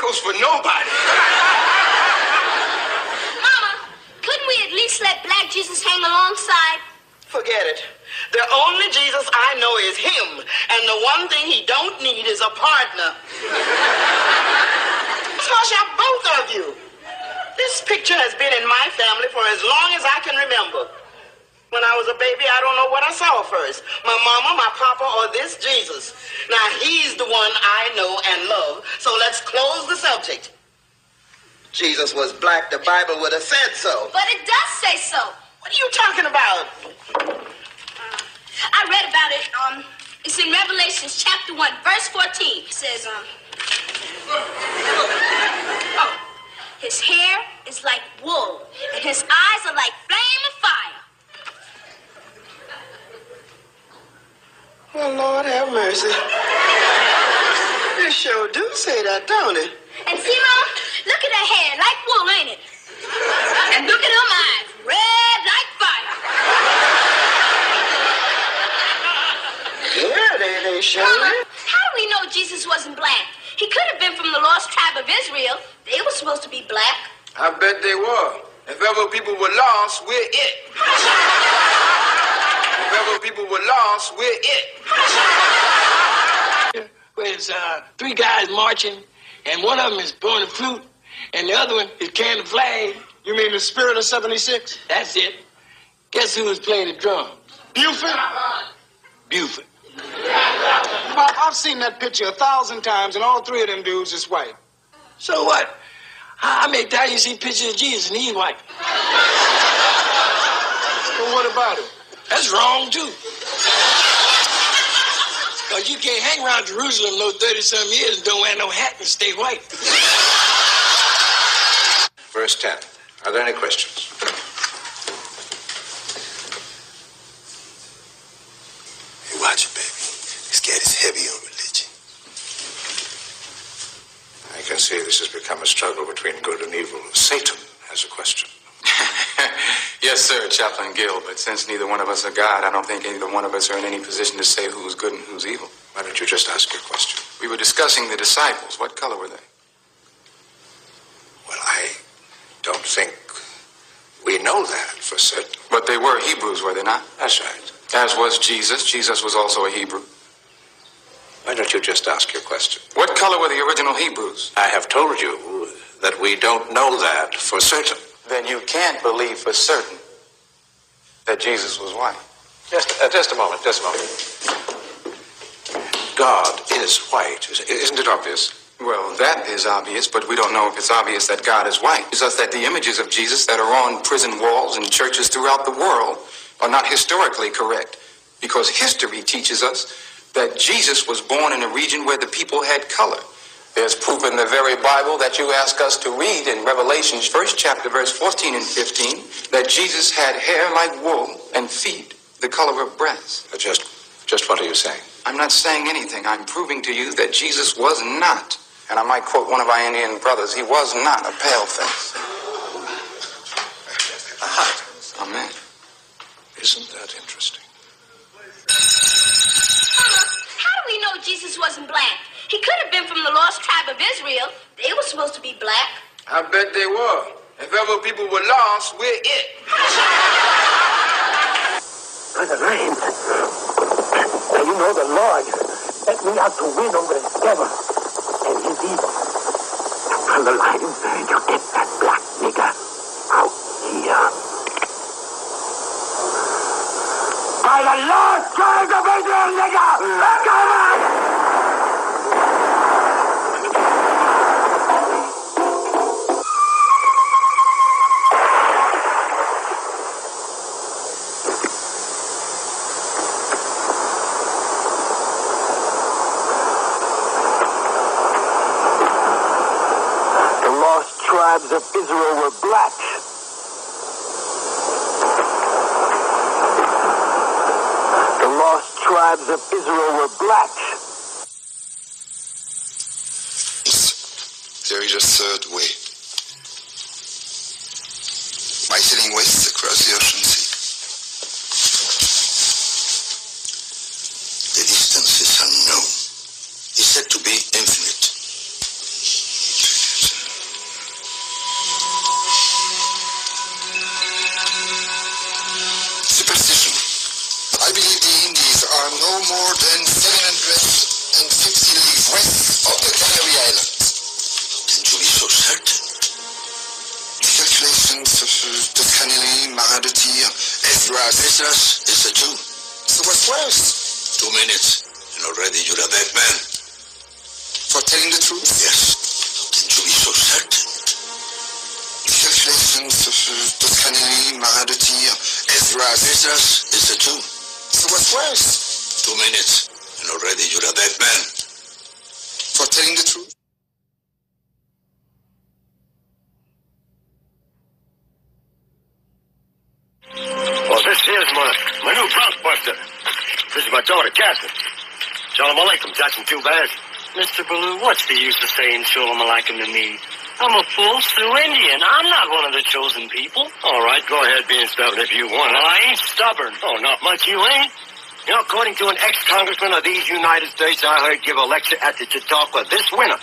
miracles for nobody. Mama, couldn't we at least let Black Jesus hang alongside? Forget it. The only Jesus I know is him, and the one thing he don't need is a partner. Hush up, both of you. This picture has been in my family for as long as I can remember. When I was a baby, I don't know what I saw first. My mama, my papa, or this Jesus. Now, he's the one I know and love, so let's close the subject. Jesus was black, the Bible would have said so. But it does say so. What are you talking about? I read about it. It's in Revelation chapter 1, verse 14. It says, his hair is like wool, and his eyes are like flame of fire. Well, Lord have mercy. They sure do say that, don't it? And see, Mom, look at her hair, like wool, ain't it? And look at them eyes, red like fire. Yeah, they sure Mama, do. how do we know Jesus wasn't black? He could have been from the lost tribe of Israel. They were supposed to be black. I bet they were. If ever people were lost, we're it. If ever people were lost, we're it. There's three guys marching, and one of them is blowing a flute, and the other one is carrying the flag. You mean the Spirit of 76? That's it. Guess who was playing the drums? Buford? Buford. Pop, I've seen that picture 1,000 times, and all three of them dudes is white. So what? How many times you see pictures of Jesus and he's white? Well, what about it? That's wrong, too. Because you can't hang around Jerusalem no 30-some years and don't wear no hat and stay white. Verse 10. Are there any questions? Hey, watch it, baby. This cat is heavy on religion. I can see this has become a struggle between good and evil. Satan has a question. Yes, sir, Chaplain Gill, but since neither one of us are God, I don't think either one of us are in any position to say who's good and who's evil. Why don't you just ask your question? We were discussing the disciples. What color were they? Well, I don't think we know that for certain. But they were Hebrews, were they not? That's right. As was Jesus. Jesus was also a Hebrew. Why don't you just ask your question? What color were the original Hebrews? I have told you that we don't know that for certain. Then you can't believe for certain that Jesus was white. Just a moment. God is white. Isn't it obvious? Well, that is obvious, but we don't know if it's obvious that God is white. It's just that the images of Jesus that are on prison walls and churches throughout the world are not historically correct, because history teaches us that Jesus was born in a region where the people had color. There's proof in the very Bible that you ask us to read in Revelation's first chapter, verse 14 and 15, that Jesus had hair like wool and feet the color of brass. Just what are you saying? I'm not saying anything. I'm proving to you that Jesus was not, and I might quote one of our Indian brothers, he was not a paleface. Aha. Amen. Isn't that interesting? Mama, how do we know Jesus wasn't black? He could have been from the lost tribe of Israel. They were supposed to be black. I bet they were. If ever people were lost, we're it. Brother Ryan, you know the Lord let me out to win over the devil and his evil. Brother Ryan, you get that black nigger out here. By the Lord God of Israel, nigger! Come on! Tribes of Israel were black. The lost tribes of Israel were black. There is a third way. By sailing west across the ocean sea. The distance is unknown. It's said to be infinite. are no more than 750 leagues west of the Canary Islands. Can you be so certain? The calculations of Toscanelli, marin de tir, Esdras is a Jew. So what's worse? 2 minutes, and already you're a dead man. For telling the truth? Yes. Can you be so certain? The calculations of Toscanelli, marin de tir, Esdras is a Jew. So what's worse? 2 minutes, and already you're a dead man. For telling the truth? Well, this is my new bronc buster. This is my daughter, Catherine. Shalom alaikum, Jackson too bad. Mr. Ballou, what's the use of saying shalom alaikum to me? I'm a full Sioux Indian. I'm not one of the chosen people. All right, go ahead being stubborn if you want. Well, I ain't stubborn. Oh, not much you ain't. You know, according to an ex-congressman of these United States I heard give a lecture at the Chautauqua this winter,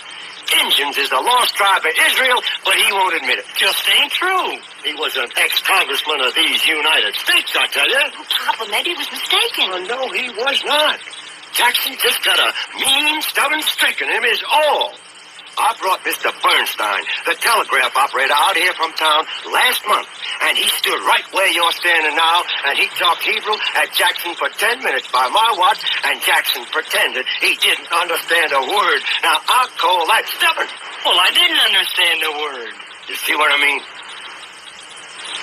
Indians is the lost tribe of Israel, but he won't admit it. Just ain't true. He was an ex-congressman of these United States, I tell you. Papa, maybe he was mistaken. Oh, no, he was not. Jackson just got a mean, stubborn streak in him is all. I brought Mr. Bernstein, the telegraph operator, out here from town last month, and he stood right where you're standing now, and he talked Hebrew at Jackson for 10 minutes by my watch, and Jackson pretended he didn't understand a word. Now, I call that stubborn. Well, I didn't understand the word. You see what I mean?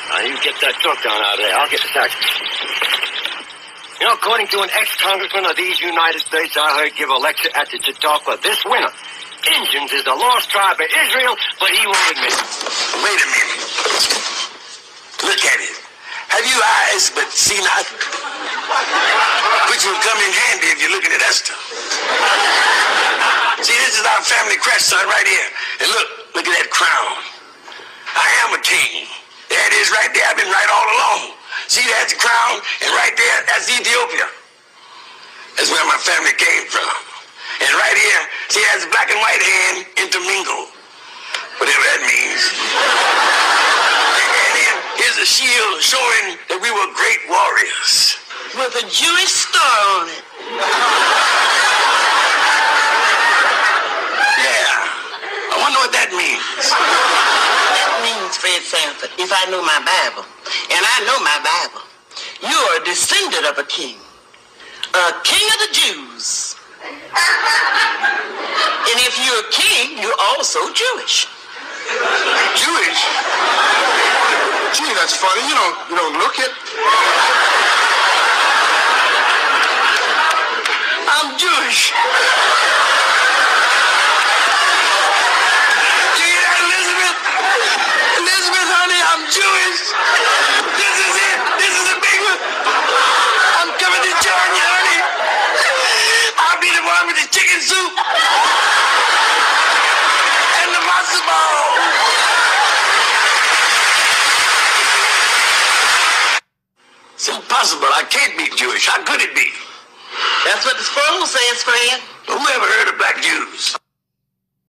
Now, you get that trunk down out of there. I'll get the taxi. You know, according to an ex-congressman of these United States I heard give a lecture at the Chautauqua this winter, Indians is the lost tribe of Israel, but he won't admit it. Wait a minute. Look at it. Have you eyes but see not? Which will come in handy if you're looking at us two. See, this is our family crest, son, right here. And look at that crown. I am a king. There it is right there. I've been right all along. See, that's the crown, and right there, that's Ethiopia. That's where my family came from. And right here, see, that's the black and white hand intermingled. Whatever that means. And then here's a shield showing that we were great warriors. With a Jewish star on it. Yeah. I wonder what that means. That means, Fred Sanford, if I know my Bible, and I know my Bible, you are a descendant of a king of the Jews. And if you're a king, you're also Jewish. Jewish? Gee, that's funny. You don't look it. I'm Jewish. Do you hear that, Elizabeth? Elizabeth, honey, I'm Jewish. This is it. This is a big one. I'm coming to join you, honey. I'll be the one with the chicken soup and the matzo ball. It's impossible. I can't be Jewish. How could it be? That's what the scroll says, Fred. Who ever heard